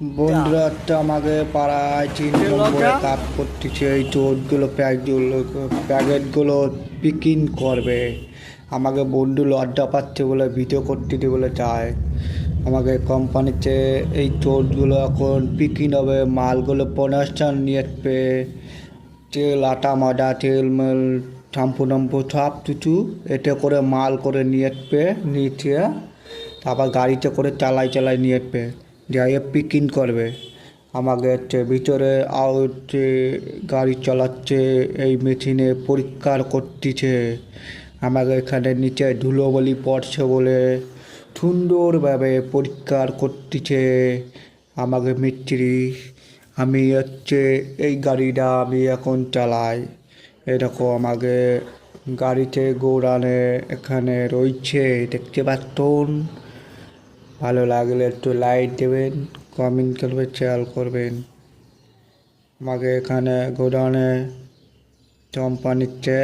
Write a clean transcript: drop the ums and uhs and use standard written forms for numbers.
বন্ধুরা তো আমাকে পাড়ায় 3 নম্বরে কাজ করতেছে। এই চোরগুলো প্যাকেটগুলো পিকিং করবে। আমাকে বন্ধু লজ্জা পাচ্ছে বলে ভিডিও করতে বলে চায়। আমাকে কোম্পানিতে এই চোরগুলো এখন পিকিং হবে, মালগুলো প্রোডাকশন নিয়ে আসবে। তেল আটা মাদা তেল মেল শ্যাম্পু টাম্পু সব কিছু এতে করে মাল করে নিয়ে আসবে, নিচে তারপর গাড়িতে করে চালাই নিয়ে আসবে, যাই পিকিং করবে। আমাকে হচ্ছে ভিতরে হচ্ছে গাড়ি চালাচ্ছে, এই মেশিনে পরীক্ষা করতেছে। আমাকে এখানে নিচে ধুলোবালি পড়ছে বলে সুন্দরভাবে পরীক্ষা করতেছে আমাকে মিস্ত্রি। আমি হচ্ছে এই গাড়িটা আমি এখন চালাই। এরকম আমাকে গাড়িতে গৌড়ানে এখানে রয়েছে, দেখতে পাচ্ছেন। ভালো লাগলে একটু লাইক দেবেন, কমেন্ট করবেন, শেয়ার করবেন। আমাকে এখানে গোডাউনে কোম্পানিতে